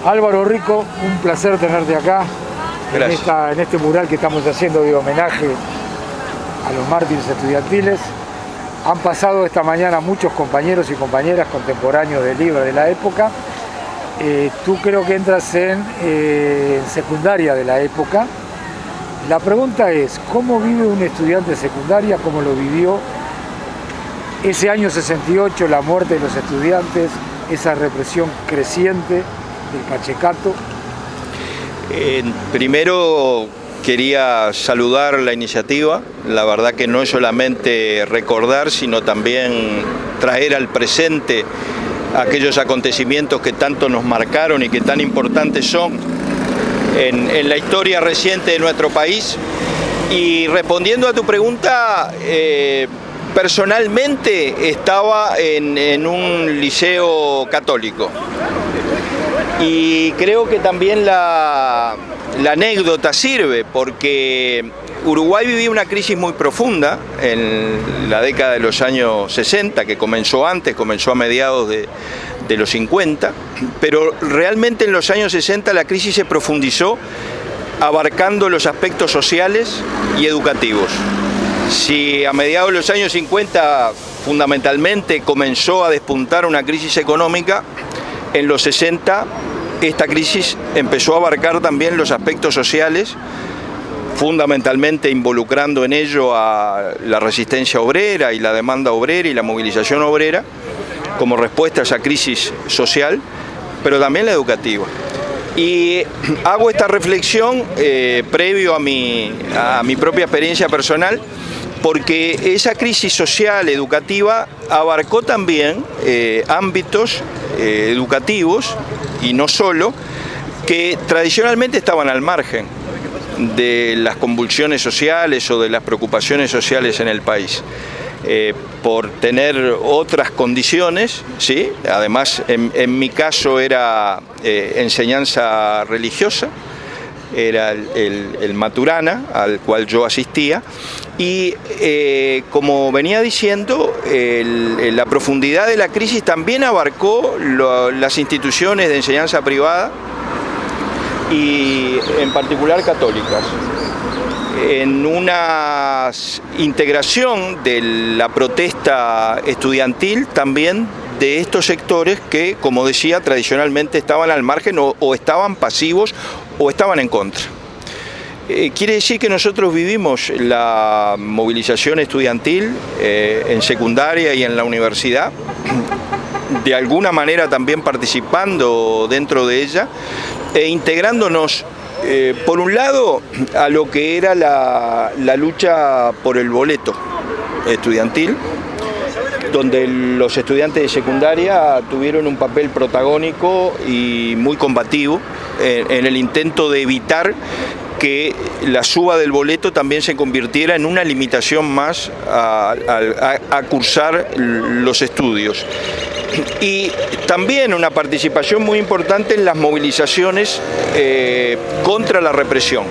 Álvaro Rico, un placer tenerte acá en este mural que estamos haciendo de homenaje a los mártires estudiantiles. Han pasado esta mañana muchos compañeros y compañeras contemporáneos del libro de la época. Tú creo que entras en secundaria de la época. La pregunta es, ¿cómo vive un estudiante de secundaria? ¿Cómo lo vivió ese año 68, la muerte de los estudiantes, esa represión creciente del Pachecato? Primero quería saludar la iniciativa. La verdad que no es solamente recordar, sino también traer al presente aquellos acontecimientos que tanto nos marcaron y que tan importantes son en la historia reciente de nuestro país. Y respondiendo a tu pregunta, personalmente estaba en un liceo católico. Y creo que también la anécdota sirve porque Uruguay vivía una crisis muy profunda en la década de los años 60, que comenzó antes, comenzó a mediados de los 50, pero realmente en los años 60 la crisis se profundizó abarcando los aspectos sociales y educativos. Si a mediados de los años 50 fundamentalmente comenzó a despuntar una crisis económica, en los 60 esta crisis empezó a abarcar también los aspectos sociales, fundamentalmente involucrando en ello a la resistencia obrera y la demanda obrera y la movilización obrera como respuesta a esa crisis social, pero también la educativa. Y hago esta reflexión previo a mi propia experiencia personal, porque esa crisis social educativa abarcó también ámbitos educativos, y no solo, que tradicionalmente estaban al margen de las convulsiones sociales o de las preocupaciones sociales en el país. Por tener otras condiciones, ¿sí? Además en mi caso era enseñanza religiosa, era el Maturana al cual yo asistía, y como venía diciendo, la profundidad de la crisis también abarcó las instituciones de enseñanza privada y en particular católicas, en una integración de la protesta estudiantil también de estos sectores que, como decía, tradicionalmente estaban al margen o estaban pasivos o estaban en contra. Quiere decir que nosotros vivimos la movilización estudiantil en secundaria y en la universidad, de alguna manera también participando dentro de ella e integrándonos, por un lado, a lo que era la lucha por el boleto estudiantil, donde los estudiantes de secundaria tuvieron un papel protagónico y muy combativo en el intento de evitar que la suba del boleto también se convirtiera en una limitación más a cursar los estudios. Y también una participación muy importante en las movilizaciones contra la represión,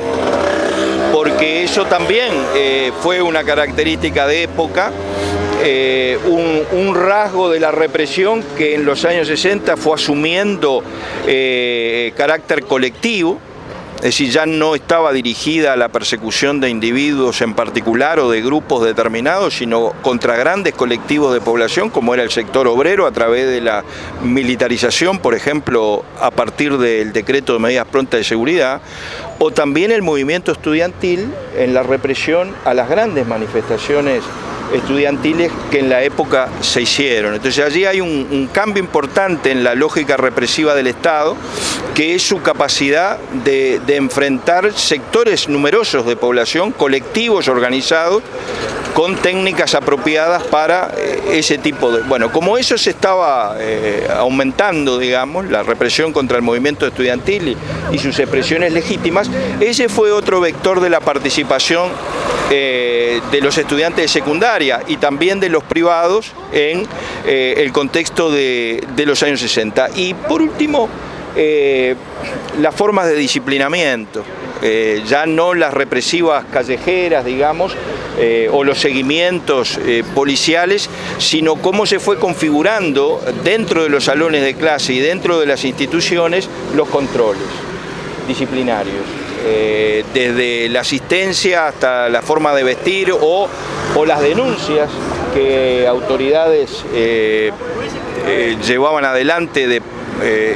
porque eso también fue una característica de época, un rasgo de la represión que en los años 60 fue asumiendo carácter colectivo. Es decir, ya no estaba dirigida a la persecución de individuos en particular o de grupos determinados, sino contra grandes colectivos de población, como era el sector obrero, a través de la militarización, por ejemplo, a partir del decreto de medidas prontas de seguridad, o también el movimiento estudiantil en la represión a las grandes manifestaciones estudiantiles que en la época se hicieron. Entonces allí hay un cambio importante en la lógica represiva del Estado, que es su capacidad de enfrentar sectores numerosos de población, colectivos organizados, con técnicas apropiadas para ese tipo de... Bueno, como eso se estaba aumentando, digamos, la represión contra el movimiento estudiantil y sus expresiones legítimas, ese fue otro vector de la participación de los estudiantes de secundaria y también de los privados en el contexto de los años 60. Y por último, las formas de disciplinamiento. ya no las represivas callejeras, digamos, o los seguimientos policiales, sino cómo se fue configurando dentro de los salones de clase y dentro de las instituciones los controles disciplinarios, desde la asistencia hasta la forma de vestir o las denuncias que autoridades llevaban adelante de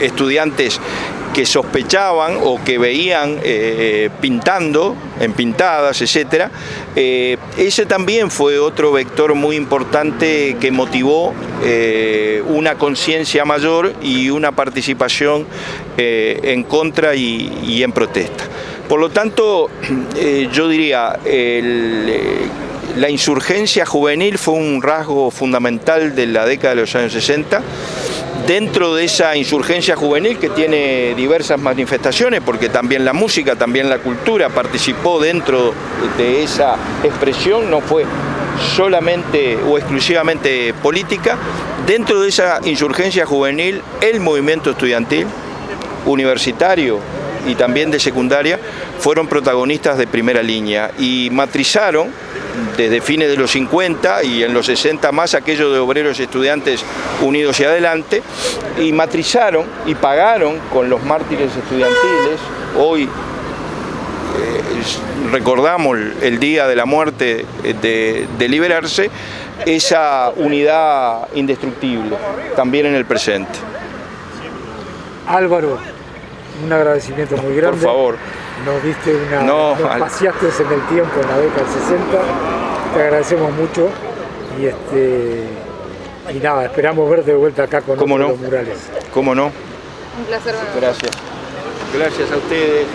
estudiantes que sospechaban o que veían pintando, en pintadas, etc. Ese también fue otro vector muy importante que motivó una conciencia mayor y una participación en contra y en protesta. Por lo tanto, yo diría, la insurgencia juvenil fue un rasgo fundamental de la década de los años 60. Dentro de esa insurgencia juvenil, que tiene diversas manifestaciones, porque también la música, también la cultura participó dentro de esa expresión, no fue solamente o exclusivamente política. Dentro de esa insurgencia juvenil, el movimiento estudiantil, universitario y también de secundaria, fueron protagonistas de primera línea y matrizaron desde fines de los 50 y en los 60 más aquello de obreros y estudiantes unidos y adelante, y matrizaron y pagaron con los mártires estudiantiles. Hoy recordamos el día de la muerte de Liberarse, esa unidad indestructible también en el presente. Álvaro, un agradecimiento muy grande. Por favor. Nos diste nos paseaste en el tiempo en la década del 60, te agradecemos mucho y nada, esperamos verte de vuelta acá con los murales. ¿Cómo no? Un placer. Gracias. Gracias a ustedes.